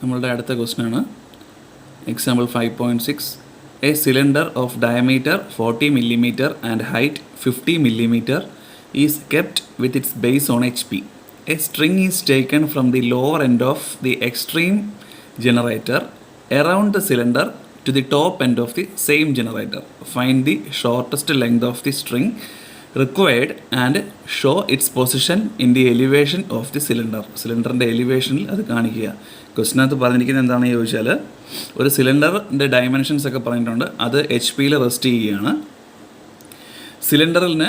നമ്മളുടെ അടുത്ത ക്വസ്റ്റ്യൻ ആണ് example 5.6. A cylinder of diameter 40 millimeter and height 50 millimeter is kept with its base on HP. A string is taken from the lower end of the extreme generator around the cylinder to the top end of the same generator. Find the shortest length of the string required and show its position in the elevation of the cylinder. സിലിണ്ടറിൻ്റെ എലിവേഷനിൽ അത് കാണിക്കുക. ക്വസ്റ്റിനകത്ത് പറഞ്ഞിരിക്കുന്നത് എന്താണെന്ന് ചോദിച്ചാൽ, ഒരു സിലിണ്ടറിൻ്റെ dimensions ഒക്കെ പറഞ്ഞിട്ടുണ്ട്. അത് HP-യിൽ rest ചെയ്യുകയാണ്. സിലിണ്ടറിന്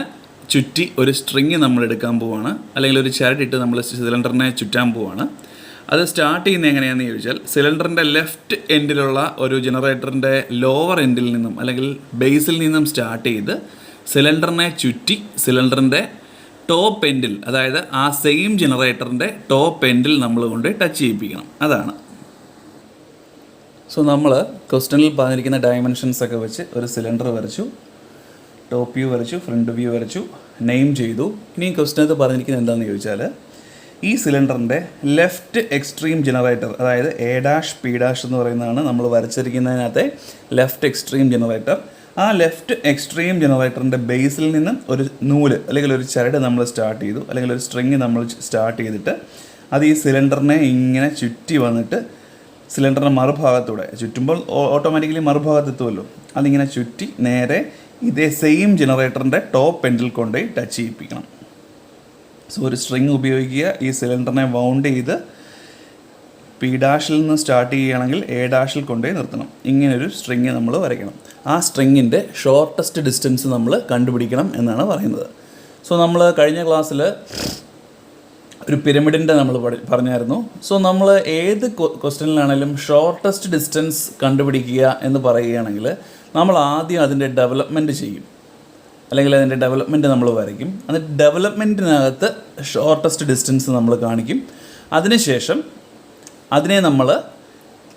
ചുറ്റി ഒരു സ്ട്രിങ് നമ്മൾ എടുക്കാൻ പോവുകയാണ്, അല്ലെങ്കിൽ ഒരു ചരടിട്ട് നമ്മൾ സിലിണ്ടറിനെ ചുറ്റാൻ പോവുകയാണ്. അത് സ്റ്റാർട്ട് ചെയ്യുന്നത് എങ്ങനെയാണെന്ന് ചോദിച്ചാൽ, സിലിണ്ടറിൻ്റെ ലെഫ്റ്റ് എൻഡിലുള്ള ഒരു ജനറേറ്ററിൻ്റെ ലോവർ എൻഡിൽ നിന്നും അല്ലെങ്കിൽ ബേസിൽ നിന്നും സ്റ്റാർട്ട് ചെയ്ത് സിലിണ്ടറിനെ ചുറ്റി സിലിണ്ടറിൻ്റെ ടോപ്പ് എൻഡിൽ, അതായത് ആ സെയിം ജനറേറ്ററിൻ്റെ ടോപ്പ് എൻഡിൽ നമ്മൾ കൊണ്ട് ടച്ച് ചെയ്യിപ്പിക്കണം. അതാണ്. സോ നമ്മൾ ക്വസ്റ്റനിൽ പറഞ്ഞിരിക്കുന്ന ഡയമെൻഷൻസ് ഒക്കെ വെച്ച് ഒരു സിലിണ്ടർ വരച്ചു, ടോപ്പ് വ്യൂ വരച്ചു, ഫ്രണ്ട് വ്യൂ വരച്ചു, നെയിം ചെയ്തു. ഇനി ക്വസ്റ്റനകത്ത് പറഞ്ഞിരിക്കുന്നത് എന്താണെന്ന് ചോദിച്ചാൽ, ഈ സിലിണ്ടറിൻ്റെ ലെഫ്റ്റ് എക്സ്ട്രീം ജനറേറ്റർ, അതായത് A', P' എന്ന് പറയുന്നതാണ് നമ്മൾ വരച്ചിരിക്കുന്നതിനകത്തെ ലെഫ്റ്റ് എക്സ്ട്രീം ജനറേറ്റർ. ആ ലെഫ്റ്റ് എക്സ്ട്രീം ജനറേറ്ററിൻ്റെ ബേസിൽ നിന്നും ഒരു നൂല് അല്ലെങ്കിൽ ഒരു ചരട് നമ്മൾ സ്റ്റാർട്ട് ചെയ്തു, അല്ലെങ്കിൽ ഒരു സ്ട്രിങ് നമ്മൾ സ്റ്റാർട്ട് ചെയ്തിട്ട് അത് ഈ സിലിണ്ടറിനെ ഇങ്ങനെ ചുറ്റി വന്നിട്ട് സിലിണ്ടറിൻ്റെ മറുഭാഗത്തൂടെ ചുറ്റുമ്പോൾ ഓട്ടോമാറ്റിക്കലി മറുഭാഗത്തെത്തുമല്ലോ, അതിങ്ങനെ ചുറ്റി നേരെ ഇതേ സെയിം ജനറേറ്ററിൻ്റെ ടോപ്പ് എൻഡിൽ കൊണ്ടുപോയി ടച്ച് ചെയ്യിപ്പിക്കണം. സോ ഒരു സ്ട്രിങ് ഉപയോഗിക്കുക, ഈ സിലിണ്ടറിനെ വൗണ്ട് ചെയ്ത് P' നിന്ന് സ്റ്റാർട്ട് ചെയ്യുകയാണെങ്കിൽ A' കൊണ്ടുപോയി നിർത്തണം. ഇങ്ങനൊരു സ്ട്രിങ് നമ്മൾ വരയ്ക്കണം. ആ സ്ട്രിങ്ങിൻ്റെ ഷോർട്ടസ്റ്റ് ഡിസ്റ്റൻസ് നമ്മൾ കണ്ടുപിടിക്കണം എന്നാണ് പറയുന്നത്. സോ നമ്മൾ കഴിഞ്ഞ ക്ലാസ്സിൽ ഒരു പിരമിഡിൻ്റെ നമ്മൾ പറഞ്ഞായിരുന്നു. സോ നമ്മൾ ഏത് ക്വസ്റ്റ്യനിലാണെങ്കിലും ഷോർട്ടസ്റ്റ് ഡിസ്റ്റൻസ് കണ്ടുപിടിക്കുക എന്ന് പറയുകയാണെങ്കിൽ നമ്മൾ ആദ്യം അതിൻ്റെ ഡെവലപ്മെൻറ്റ് ചെയ്യും, അല്ലെങ്കിൽ അതിൻ്റെ ഡെവലപ്മെൻറ്റ് നമ്മൾ വരയ്ക്കും. എന്നിട്ട് ഡെവലപ്മെൻറ്റിനകത്ത് ഷോർട്ടസ്റ്റ് ഡിസ്റ്റൻസ് നമ്മൾ കാണിക്കും. അതിനുശേഷം അതിനെ നമ്മൾ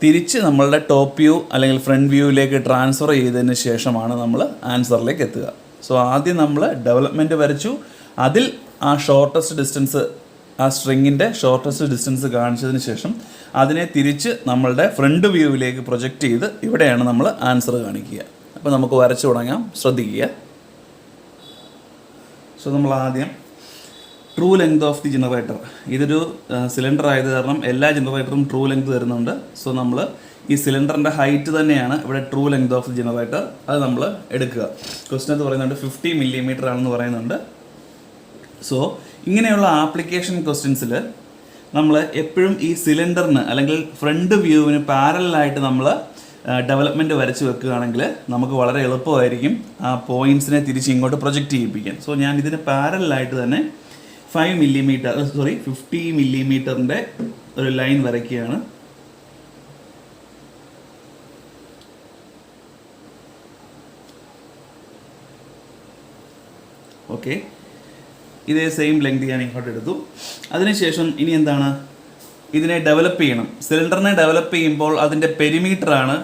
തിരിച്ച് നമ്മളുടെ ടോപ്പ് വ്യൂ അല്ലെങ്കിൽ ഫ്രണ്ട് വ്യൂവിലേക്ക് ട്രാൻസ്ഫർ ചെയ്തതിന് ശേഷമാണ് നമ്മൾ ആൻസറിലേക്ക് എത്തുക. സോ ആദ്യം നമ്മൾ ഡെവലപ്മെൻറ്റ് വരച്ചു, അതിൽ ആ ഷോർട്ടസ്റ്റ് ഡിസ്റ്റൻസ്, ആ സ്ട്രിങ്ങിൻ്റെ ഷോർട്ടസ്റ്റ് ഡിസ്റ്റൻസ് കാണിച്ചതിന് ശേഷം അതിനെ തിരിച്ച് നമ്മളുടെ ഫ്രണ്ട് വ്യൂവിലേക്ക് പ്രൊജക്റ്റ് ചെയ്ത് ഇവിടെയാണ് നമ്മൾ ആൻസർ കാണിക്കുക. അപ്പോൾ നമുക്ക് വരച്ചു തുടങ്ങാം, ശ്രദ്ധിക്കുക. സോ നമ്മൾ ആദ്യം true length of the generator, ഇതൊരു സിലിണ്ടർ ആയത് കാരണം എല്ലാ ജനറേറ്ററും ട്രൂ ലെങ്ത് തരുന്നുണ്ട്. സോ നമ്മൾ ഈ സിലിണ്ടറിൻ്റെ ഹൈറ്റ് തന്നെയാണ് ഇവിടെ true length of the generator, അത് നമ്മൾ എടുക്കുക. ക്വസ്റ്റ്യനകത്ത് പറയുന്നുണ്ട് 50 millimeter ആണെന്ന് പറയുന്നുണ്ട്. സോ ഇങ്ങനെയുള്ള ആപ്ലിക്കേഷൻ ക്വസ്റ്റ്യൻസിൽ നമ്മൾ എപ്പോഴും ഈ സിലിണ്ടറിന് അല്ലെങ്കിൽ ഫ്രണ്ട് വ്യൂവിന് പാരലായിട്ട് നമ്മൾ ഡെവലപ്മെൻറ്റ് വരച്ച് വെക്കുകയാണെങ്കിൽ നമുക്ക് വളരെ എളുപ്പമായിരിക്കും ആ പോയിൻറ്റ്സിനെ തിരിച്ച് ഇങ്ങോട്ട് പ്രൊജക്റ്റ് ചെയ്യിപ്പിക്കാൻ. സോ ഞാൻ ഇതിന് പാരലായിട്ട് തന്നെ 50 millimeterൻ്റെ ഒരു ലൈൻ വരയ്ക്കുകയാണ്. ഓക്കെ, ഇതേ സെയിം ലെങ്ത് ഞാൻ ഇങ്ങോട്ട് എടുത്തു. അതിനുശേഷം ഇനി എന്താണ്, ഇതിനെ ഡെവലപ്പ് ചെയ്യണം. സിലിണ്ടറിനെ ഡെവലപ്പ് ചെയ്യുമ്പോൾ അതിൻ്റെ പെരിമീറ്ററാണ്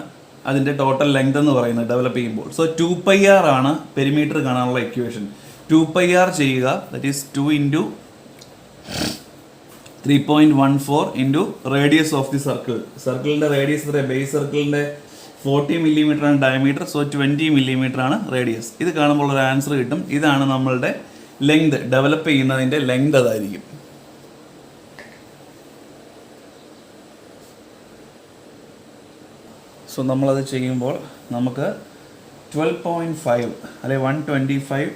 അതിൻ്റെ ടോട്ടൽ ലെങ്ത് എന്ന് പറയുന്നത് ഡെവലപ്പ് ചെയ്യുമ്പോൾ. സോ 2πr ആണ് പെരിമീറ്റർ കാണാനുള്ള ഇക്വേഷൻ. 2πr ചെയ്യുക, that is 2 × 3.14 into radius of the circle. സർക്കിളിൻ്റെ റേഡിയസ് എത്ര? ബേസ് സർക്കിളിൻ്റെ 40 millimeter ആണ് ഡയമീറ്റർ, സോ 20 millimeter ആണ് റേഡിയസ്. ഇത് കാണുമ്പോൾ ഒരു ആൻസർ കിട്ടും. ഇതാണ് നമ്മളുടെ ലെങ്ത്, ഡെവലപ്പ് ചെയ്യുന്നതിൻ്റെ ലെങ്ത് അതായിരിക്കും. സോ നമ്മളത് ചെയ്യുമ്പോൾ നമുക്ക് 12.5 അല്ലെങ്കിൽ 125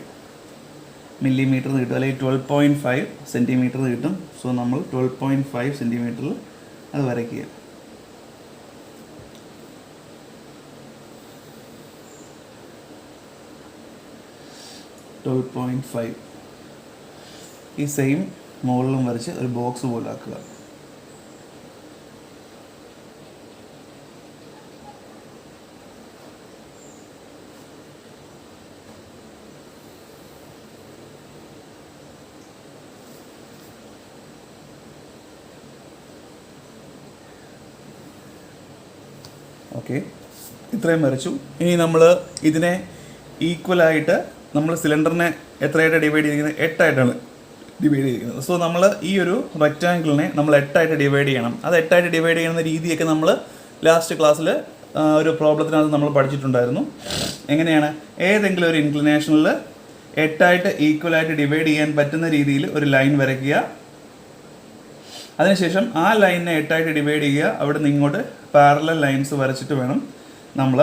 millimeter കിട്ടും, അല്ലെങ്കിൽ 12.5 centimeter കിട്ടും. സോ നമ്മൾ 12.5 centimeter അത് വരയ്ക്കുക. ഈ സെയിം മുകളിലും വരച്ച് ഒരു ബോക്സ് പോലെ ആക്കുക. ഓക്കെ, ഇത്രയും വരച്ചു. ഇനി നമ്മൾ ഇതിനെ ഈക്വലായിട്ട് നമ്മൾ സിലിണ്ടറിനെ എത്രയായിട്ട് ഡിവൈഡ് ചെയ്തിരിക്കുന്നത്? 8 ആയിട്ടാണ് ഡിവൈഡ് ചെയ്തിരിക്കുന്നത്. സോ നമ്മൾ ഈ ഒരു റെക്റ്റാങ്കിളിനെ നമ്മൾ 8ആയിട്ട് ഡിവൈഡ് ചെയ്യണം. അത് 8ആയിട്ട് ഡിവൈഡ് ചെയ്യുന്ന രീതിയൊക്കെ നമ്മൾ ലാസ്റ്റ് ക്ലാസ്സിൽ ഒരു പ്രോബ്ലത്തിനകത്ത് നമ്മൾ പഠിച്ചിട്ടുണ്ടായിരുന്നു. എങ്ങനെയാണ് ഏതെങ്കിലും ഒരു ഇൻക്ലിനേഷനിൽ 8ആയിട്ട് ഈക്വലായിട്ട് ഡിവൈഡ് ചെയ്യാൻ പറ്റുന്ന രീതിയിൽ ഒരു ലൈൻ വരയ്ക്കുക. അതിനുശേഷം ആ ലൈനിനെ 8ആയിട്ട് ഡിവൈഡ് ചെയ്യുക. അവിടെ നിന്ന് ഇങ്ങോട്ട് പാരലൽ ലൈൻസ് വരച്ചിട്ട് വേണം നമ്മൾ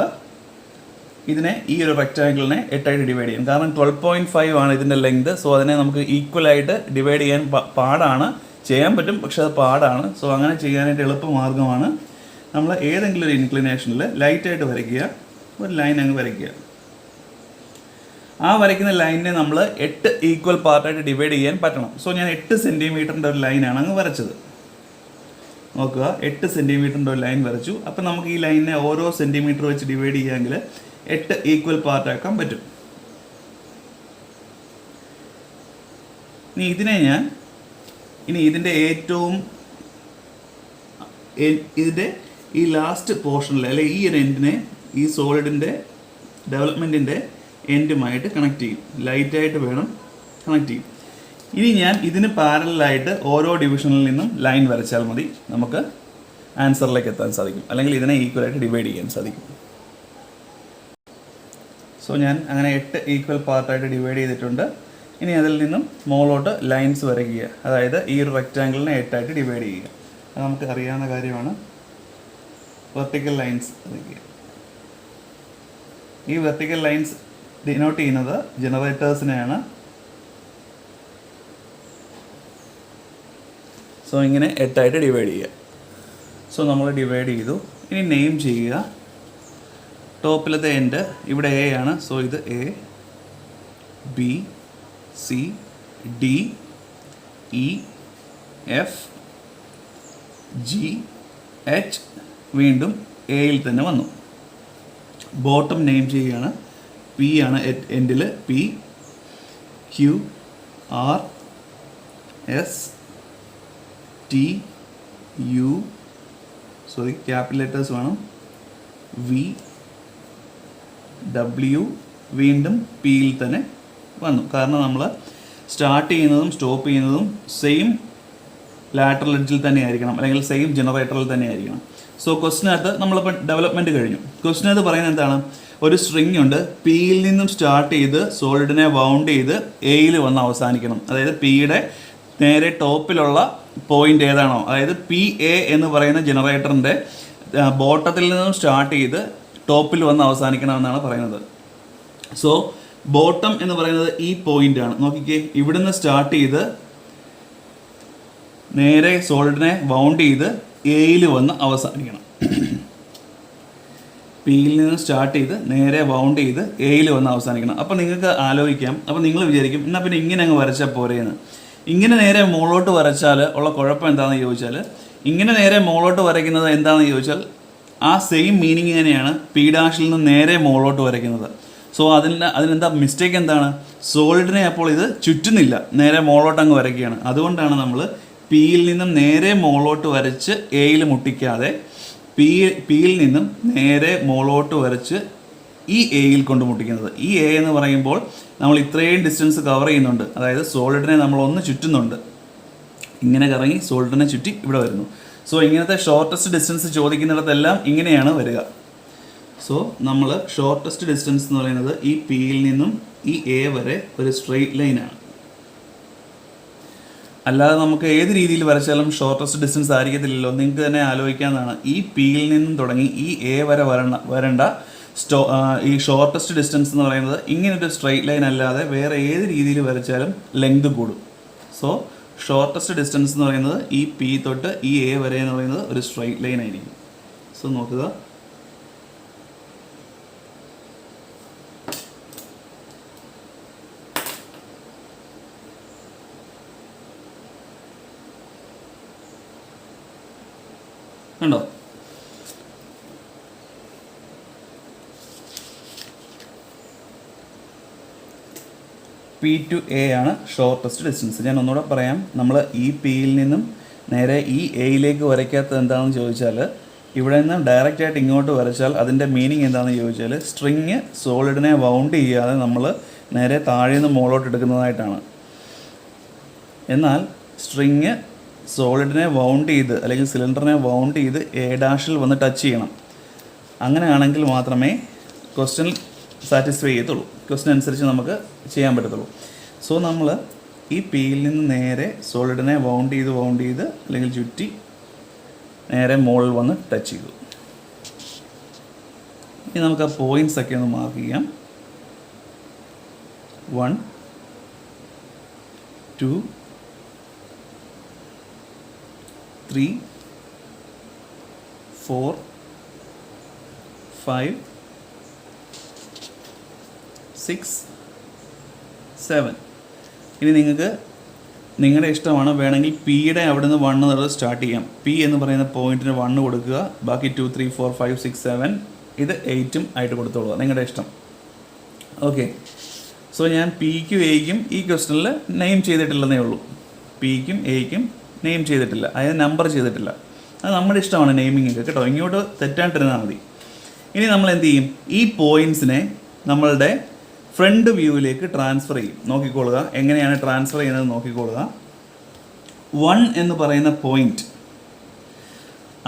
ഇതിനെ ഈ ഒരു റെക്റ്റാങ്കിളിനെ 8ആയിട്ട് ഡിവൈഡ് ചെയ്യാം. കാരണം 12.5 ആണ് ഇതിൻ്റെ ലെങ്ത്. സോ അതിനെ നമുക്ക് ഈക്വലായിട്ട് ഡിവൈഡ് ചെയ്യാൻ പാടാണ്. ചെയ്യാൻ പറ്റും, പക്ഷെ അത് പാടാണ്. സോ അങ്ങനെ ചെയ്യാനായിട്ട് എളുപ്പമാർഗ്ഗമാണ് നമ്മൾ ഏതെങ്കിലും ഒരു ഇൻക്ലിനേഷനിൽ ലൈറ്റായിട്ട് വരയ്ക്കുക, ഒരു ലൈൻ അങ്ങ് വരയ്ക്കുക. ആ വരയ്ക്കുന്ന ലൈനിനെ നമ്മൾ 8 ഈക്വൽ പാർട്ടായിട്ട് ഡിവൈഡ് ചെയ്യാൻ പറ്റണം. സോ ഞാൻ 8 സെൻറ്റിമീറ്ററിൻ്റെ ഒരു ലൈനാണ് അങ്ങ് വരച്ചത്. നോക്കുക, 8 സെൻറ്റിമീറ്ററിൻ്റെ ഒരു ലൈൻ വരച്ചു. അപ്പം നമുക്ക് ഈ ലൈനിനെ ഓരോ സെൻറ്റിമീറ്റർ വെച്ച് ഡിവൈഡ് ചെയ്യുകയെങ്കിൽ 8 ഈക്വൽ പാർട്ടാക്കാൻ പറ്റും. ഇനി ഇതിൻ്റെ ഏറ്റവും ഇതിൻ്റെ ഈ ലാസ്റ്റ് പോർഷനിൽ അല്ലെങ്കിൽ ഈ ഒരു എൻഡിനെ ഈ സോളിഡിൻ്റെ ഡെവലപ്മെൻറ്റിൻ്റെ എൻഡുമായിട്ട് കണക്ട് ചെയ്യും. ലൈറ്റായിട്ട് വേണം കണക്ട് ചെയ്യും. ഇനി ഞാൻ ഇതിന് പാരലായിട്ട് ഓരോ ഡിവിഷനിൽ നിന്നും ലൈൻ വരച്ചാൽ മതി, നമുക്ക് ആൻസറിലേക്ക് എത്താൻ സാധിക്കും. അല്ലെങ്കിൽ ഇതിനെ ഈക്വലായിട്ട് ഡിവൈഡ് ചെയ്യാൻ സാധിക്കും. സോ ഞാൻ അങ്ങനെ 8 ഈക്വൽ പാർട്ടായിട്ട് ഡിവൈഡ് ചെയ്തിട്ടുണ്ട്. ഇനി അതിൽ നിന്നും മുകളിലോട്ട് ലൈൻസ് വരയ്ക്കുക. അതായത് ഈ ഒരു റെക്റ്റാങ്കിളിനെ 8ആയിട്ട് ഡിവൈഡ് ചെയ്യുക. അത് നമുക്ക് അറിയാവുന്ന കാര്യമാണ്. വെർട്ടിക്കൽ ലൈൻസ് വരയ്ക്കുക. ഈ വെർട്ടിക്കൽ ലൈൻസ് ഡിനോട്ട് ചെയ്യുന്നത് ജനറേറ്റേഴ്സിനെയാണ്. സോ ഇങ്ങനെ 8ആയിട്ട് ഡിവൈഡ് ചെയ്യുക. സോ നമ്മൾ ഡിവൈഡ് ചെയ്തു. ഇനി നെയിം ചെയ്യുക. ടോപ്പിലത്തെ എൻഡ് ഇവിടെ എ ആണ്. സോ ഇത് A, B, C, D, E, F, G, H, വീണ്ടും എയിൽ തന്നെ വന്നു. ബോട്ടം നെയിം ചെയ്യുകയാണ്. പി ആണ് എൻഡിൽ. P, Q, R, S, T, U, capital letters വേണം, വി, ഡബ്ല്യു, വീണ്ടും പിയിൽ തന്നെ വന്നു. കാരണം നമ്മൾ സ്റ്റാർട്ട് ചെയ്യുന്നതും സ്റ്റോപ്പ് ചെയ്യുന്നതും സെയിം ലാറ്ററൽ എഡ്ജിൽ തന്നെ ആയിരിക്കണം, അല്ലെങ്കിൽ സെയിം ജനറേറ്ററിൽ തന്നെ ആയിരിക്കണം. സോ ക്വസ്റ്റിനകത്ത് നമ്മളിപ്പോൾ ഡെവലപ്മെൻറ്റ് കഴിഞ്ഞു. ക്വസ്റ്റിനകത്ത് പറയുന്നത് എന്താണ്? ഒരു സ്ട്രിങ് ഉണ്ട്. പിയിൽ നിന്നും സ്റ്റാർട്ട് ചെയ്ത് സോളിഡിനെ വൗണ്ട് ചെയ്ത് എയിൽ വന്ന് അവസാനിക്കണം. അതായത് പിയുടെ നേരെ ടോപ്പിലുള്ള പോയിന്റ് ഏതാണോ, അതായത് പി എ എന്ന് പറയുന്ന ജനറേറ്ററിൻ്റെ ബോട്ടത്തിൽ നിന്നും സ്റ്റാർട്ട് ചെയ്ത് ടോപ്പിൽ വന്ന് അവസാനിക്കണമെന്നാണ് പറയുന്നത്. സോ ബോട്ടം എന്ന് പറയുന്നത് ഈ പോയിൻ്റാണ്. നോക്കിക്കേ, ഇവിടുന്ന് സ്റ്റാർട്ട് ചെയ്ത് നേരെ സോളിഡിനെ വൗണ്ട് ചെയ്ത് എയിൽ വന്ന് അവസാനിക്കണം. പിയിൽ നിന്ന് സ്റ്റാർട്ട് ചെയ്ത് നേരെ വൗണ്ട് ചെയ്ത് എയിൽ വന്ന് അവസാനിക്കണം. അപ്പോൾ നിങ്ങൾക്ക് ആലോചിക്കാം, അപ്പോൾ നിങ്ങൾ വിചാരിക്കും എന്നാൽ പിന്നെ ഇങ്ങനെ അങ്ങ് വരച്ചാൽ പോരെയെന്ന്. ഇങ്ങനെ നേരെ മുകളിലോട്ട് വരച്ചാൽ ഉള്ള കുഴപ്പം എന്താണെന്ന് ചോദിച്ചാൽ, ഇങ്ങനെ നേരെ മുകളിലോട്ട് വരയ്ക്കുന്നത് എന്താണെന്ന് ചോദിച്ചാൽ ആ സെയിം മീനിങ് തന്നെയാണ് പി ഡാഷിൽ നിന്ന് നേരെ മുകളിലോട്ട് വരയ്ക്കുന്നത്. സോ അതിനെന്താ മിസ്റ്റേക്ക് എന്താണ്? സോളിഡിനെ അപ്പോൾ ഇത് ചുറ്റുന്നില്ല, നേരെ മുകളിലോട്ട് അങ്ങ് വരയ്ക്കുകയാണ്. അതുകൊണ്ടാണ് നമ്മൾ പിയിൽ നിന്നും നേരെ മുകളിലോട്ട് വരച്ച് എയിൽ മുട്ടിക്കാതെ പിയിൽ നിന്നും നേരെ മുകളിലോട്ട് വരച്ച് ഈ എയിൽ കൊണ്ട് മുട്ടിക്കുന്നത്. ഈ എ എന്ന് പറയുമ്പോൾ നമ്മൾ ഇത്രയും ഡിസ്റ്റൻസ് കവർ ചെയ്യുന്നുണ്ട്. അതായത് സോളിഡിനെ നമ്മൾ ഒന്ന് ചുറ്റുന്നുണ്ട്. ഇങ്ങനെ കറങ്ങി സോളിഡിനെ ചുറ്റി ഇവിടെ വരുന്നു. സോ ഇങ്ങനത്തെ ഷോർട്ടസ്റ്റ് ഡിസ്റ്റൻസ് ചോദിക്കുന്നിടത്തെല്ലാം ഇങ്ങനെയാണ് വരിക. സോ നമ്മൾ ഷോർട്ടസ്റ്റ് ഡിസ്റ്റൻസ് എന്ന് പറയുന്നത് ഈ പിയിൽ നിന്നും ഈ എ വരെ ഒരു സ്ട്രെയിറ്റ് ലൈനാണ്. അല്ലാതെ നമുക്ക് ഏത് രീതിയിൽ വരച്ചാലും ഷോർട്ടസ്റ്റ് ഡിസ്റ്റൻസ് ആയിരിക്കത്തില്ലല്ലോ. നിങ്ങൾക്ക് തന്നെ ആലോചിക്കാവുന്നതാണ്. ഈ പിയിൽ നിന്നും തുടങ്ങി ഈ എ വരെ വരേണ്ട ഈ ഷോർട്ടസ്റ്റ് ഡിസ്റ്റൻസ് എന്ന് പറയുന്നത് ഇങ്ങനൊരു സ്ട്രെയിറ്റ് ലൈൻ അല്ലാതെ വേറെ ഏത് രീതിയിൽ വരച്ചാലും ലെങ്ത് കൂടും. സോ ഷോർട്ടസ്റ്റ് ഡിസ്റ്റൻസ് എന്ന് പറയുന്നത് ഈ പി തൊട്ട് ഈ എ വരെ എന്ന് പറയുന്നത് ഒരു സ്ട്രെയിറ്റ് ലൈൻ ആയിരിക്കും. സോ നോക്കുക, കണ്ടോ? പി ടു എ ആണ് ഷോർട്ടസ്റ്റ് ഡിസ്റ്റൻസ്. ഞാൻ ഒന്നുകൂടെ പറയാം. നമ്മൾ ഈ പിയിൽ നിന്നും നേരെ ഈ എയിലേക്ക് വരയ്ക്കാത്തത് എന്താണെന്ന് ചോദിച്ചാൽ, ഇവിടെ നിന്ന് ഡയറക്റ്റ് ആയിട്ട് ഇങ്ങോട്ട് വരച്ചാൽ അതിൻ്റെ മീനിങ് എന്താണെന്ന് ചോദിച്ചാൽ, സ്ട്രിങ് സോളിഡിനെ വൗണ്ട് ചെയ്യാതെ നമ്മൾ നേരെ താഴെ നിന്ന് മുകളിലോട്ട് എടുക്കുന്നതായിട്ടാണ്. എന്നാൽ സ്ട്രിങ് സോളിഡിനെ വൗണ്ട് ചെയ്ത് അല്ലെങ്കിൽ സിലിണ്ടറിനെ വൗണ്ട് ചെയ്ത് എ ഡാഷിൽ വന്ന് ടച്ച് ചെയ്യണം. അങ്ങനെയാണെങ്കിൽ മാത്രമേ ക്വസ്റ്റ്യൻ സാറ്റിസ്ഫൈ ചെയ്യത്തുള്ളൂ. ക്വസ്റ്റ്യൻ അനുസരിച്ച് നമുക്ക് ചെയ്യാൻ പറ്റത്തുള്ളൂ. സോ നമ്മൾ ഈ പിയിൽ നിന്ന് നേരെ സോളിഡിനെ വൗണ്ട് ചെയ്ത് അല്ലെങ്കിൽ ചുറ്റി നേരെ മുകളിൽ വന്ന് ടച്ച് ചെയ്തു. ഇനി നമുക്ക് ആ പോയിൻറ്റ്സ് ഒക്കെ ഒന്ന് മാർക്ക് ചെയ്യാം. 1 2 3 4 5 6 7. ഇനി നിങ്ങൾക്ക് നിങ്ങളുടെ ഇഷ്ടമാണ്, വേണമെങ്കിൽ പിയുടെ അവിടെ നിന്ന് 1 എന്നുള്ളത് സ്റ്റാർട്ട് ചെയ്യാം. പി എന്ന് പറയുന്ന പോയിന്റിന് 1 കൊടുക്കുക, ബാക്കി 2 3 4 5 6 7 ഇത് 8ഉം ആയിട്ട് കൊടുത്തോളുക, നിങ്ങളുടെ ഇഷ്ടം. ഓക്കെ. സോ ഞാൻ പിക്കും എയ്ക്കും ഈ ക്വസ്റ്റനിൽ നെയിം ചെയ്തിട്ടില്ലെന്നേ ഉള്ളൂ. പിക്കും എയ്ക്കും നെയിം ചെയ്തിട്ടില്ല, അതായത് നമ്പർ ചെയ്തിട്ടില്ല. അത് നമ്മുടെ ഇഷ്ടമാണ് നെയിമിങ് ഒക്കെ കേട്ടോ, ഇങ്ങോട്ട് തെറ്റാണ്ടിരുന്നാൽ മതി. ഇനി നമ്മൾ എന്ത് ചെയ്യും, ഈ പോയിൻറ്റ്സിനെ നമ്മളുടെ ഫ്രണ്ട് വ്യൂവിലേക്ക് ട്രാൻസ്ഫർ ചെയ്യും. നോക്കിക്കൊള്ളുക എങ്ങനെയാണ് ട്രാൻസ്ഫർ ചെയ്യുന്നത് നോക്കിക്കൊള്ളുക. 1 എന്ന് പറയുന്ന പോയിന്റ്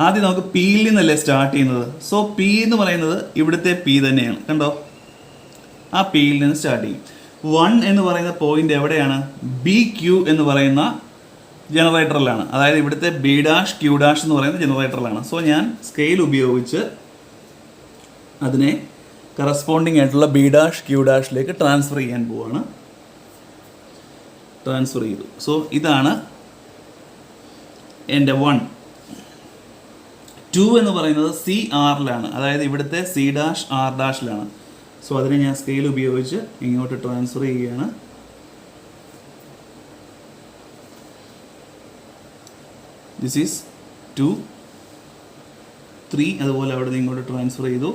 ആദ്യം നമുക്ക് പിയിൽ നിന്നല്ലേ സ്റ്റാർട്ട് ചെയ്യുന്നത്. സോ പി എന്ന് പറയുന്നത് ഇവിടുത്തെ പി തന്നെയാണ്, കണ്ടോ, ആ പിയിൽ നിന്ന് സ്റ്റാർട്ട് ചെയ്യും. 1 എന്ന് പറയുന്ന പോയിന്റ് എവിടെയാണ്, ബി ക്യൂ എന്ന് പറയുന്ന ജനറേറ്ററിലാണ്, അതായത് ഇവിടുത്തെ ബി ഡാഷ് ക്യൂ ഡാഷ് എന്ന് പറയുന്ന ജനറേറ്ററിലാണ്. സോ ഞാൻ സ്കെയിൽ ഉപയോഗിച്ച് അതിനെ കറസ്പോണ്ടിങ് ആയിട്ടുള്ള ബി ഡാഷ് ക്യൂ ഡാഷിലേക്ക് ട്രാൻസ്ഫർ ചെയ്യാൻ പോവാണ്. ട്രാൻസ്ഫർ ചെയ്തു. സോ ഇതാണ് എൻ്റെ 1. 2 എന്ന് പറയുന്നത് സി ആറിലാണ്, അതായത് ഇവിടുത്തെ സി ഡാഷ് ആർ ഡാഷിലാണ്. സോ അതിനെ ഞാൻ സ്കെയിൽ ഉപയോഗിച്ച് ഇങ്ങോട്ട് ട്രാൻസ്ഫർ ചെയ്യുകയാണ്. ദിസ് ഈസ് 2 3 അതുപോലെ അവിടെ നിന്ന് ഇങ്ങോട്ട് ട്രാൻസ്ഫർ ചെയ്തു.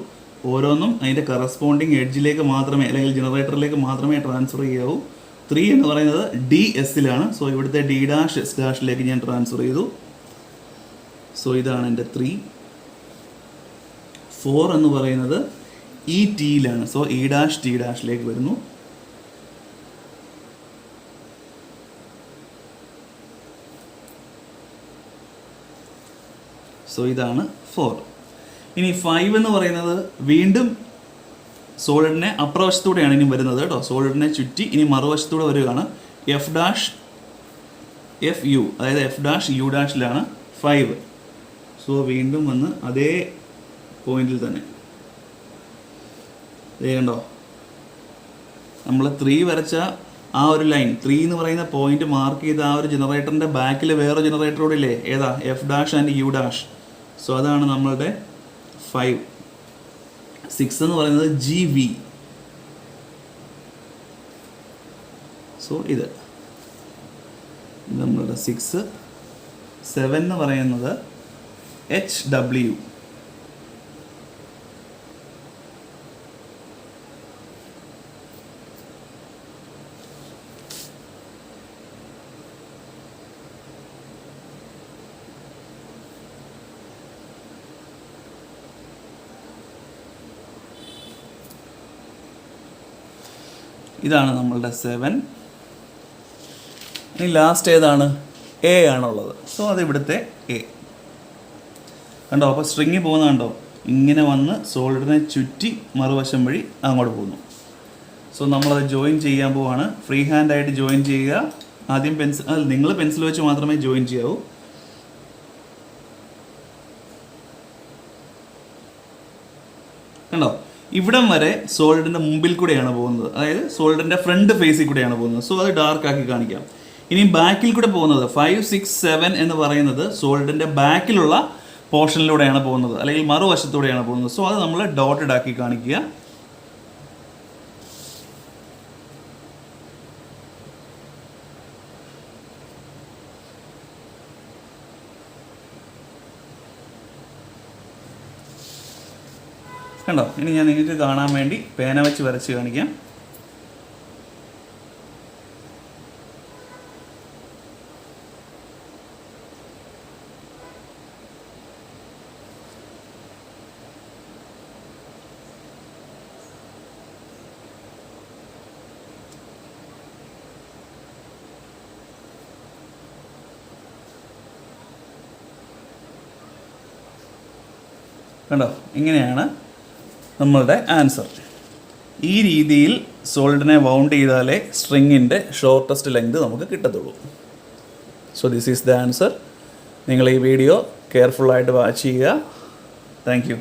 ഓരോന്നും അതിൻ്റെ കറസ്പോണ്ടിങ് എഡ്ജിലേക്ക് മാത്രമേ അല്ലെങ്കിൽ ജനറേറ്ററിലേക്ക് മാത്രമേ ട്രാൻസ്ഫർ ചെയ്യാവൂ. 3 എന്ന് പറയുന്നത് ഡി എസിലാണ്. സോ ഇവിടുത്തെ ഡി ഡാഷ് എസ് ഡാഷിലേക്ക് ഞാൻ ട്രാൻസ്ഫർ ചെയ്തു. സോ ഇതാണ് എൻ്റെ 3. 4 എന്ന് പറയുന്നത് ഇ ടിയിലാണ്. സോ ഇ ഡാഷ് ടി ഡാഷിലേക്ക് വരുന്നു. സോ ഇതാണ് 4. ഇനി 5 എന്ന് പറയുന്നത് വീണ്ടും സോളിഡിനെ അപ്രവശത്തൂടെയാണ് ഇനി വരുന്നത് കേട്ടോ. സോളിഡിനെ ചുറ്റി ഇനി മറുവശത്തൂടെ വരികയാണ്. എഫ് ഡാഷ് എഫ് യു, അതായത് എഫ് ഡാഷ് യു ഡാഷിലാണ് 5. സോ വീണ്ടും വന്ന് അതേ പോയിന്റിൽ തന്നെ കണ്ടോ, നമ്മൾ 3 വരച്ച ആ ഒരു ലൈൻ, 3 എന്ന് പറയുന്ന പോയിന്റ് മാർക്ക് ചെയ്ത ആ ഒരു ജനറേറ്ററിൻ്റെ ബാക്കിൽ വേറെ ജനറേറ്ററോടെ ഇല്ലേ, ഏതാ, F dash and U dash. So അതാണ് നമ്മളുടെ 5. 6 എന്ന് പറയുന്നത് ജി വി. സോ ഇത് നമ്മളുടെ 6. 7 എന്ന് പറയുന്നത് എച്ച് ഡബ്ല്യു. ഇതാണ് നമ്മളുടെ 7. ഇനി ലാസ്റ്റ് ഏതാണ്, എ ആണുള്ളത്. സോ അത് ഇവിടുത്തെ എ കണ്ടോ. അപ്പോൾ സ്ട്രിങ് പോകുന്ന കണ്ടോ, ഇങ്ങനെ വന്ന് സോളിഡിനെ ചുറ്റി മറുവശം വഴി അങ്ങോട്ട് പോകുന്നു. സോ നമ്മളത് ജോയിൻ ചെയ്യാൻ പോവാണ്. ഫ്രീ ഹാൻഡായിട്ട് ജോയിൻ ചെയ്യുക. ആദ്യം നിങ്ങൾ പെൻസിൽ വെച്ച് മാത്രമേ ജോയിൻ ചെയ്യാവൂ. കണ്ടോ, ഇവിടം വരെ സോളിഡിൻ്റെ മുമ്പിൽ കൂടെയാണ് പോകുന്നത്, അതായത് സോളിഡിൻ്റെ ഫ്രണ്ട് ഫേസിൽ കൂടെയാണ് പോകുന്നത്. സോ അത് ഡാർക്ക് ആക്കി കാണിക്കാം. ഇനി ബാക്കിൽ കൂടെ പോകുന്നത് 5 6 7 എന്ന് പറയുന്നത് സോളിഡിൻ്റെ ബാക്കിലുള്ള പോർഷനിലൂടെയാണ് പോകുന്നത്, അല്ലെങ്കിൽ മറുവശത്തൂടെയാണ് പോകുന്നത്. സോ അത് നമ്മൾ ഡോട്ടഡ് ആക്കി കാണിക്കുക. കണ്ടോ, ഇനി ഞാൻ നിങ്ങൾക്ക് കാണാൻ വേണ്ടി പേന വെച്ച് വരച്ച് കാണിക്കാം. കണ്ടോ, ഇങ്ങനെയാണ് നമ്മളുടെ ആൻസർ. ഈ രീതിയിൽ സോളിഡിനെ വൗണ്ട് ചെയ്താലേ സ്ട്രിങ്ങിൻ്റെ ഷോർട്ടസ്റ്റ് ലെങ്ത് നമുക്ക് കിട്ടത്തുള്ളൂ. So this is the answer. നിങ്ങൾ ഈ വീഡിയോ കെയർഫുള്ളായിട്ട് വാച്ച് ചെയ്യുക. Thank you.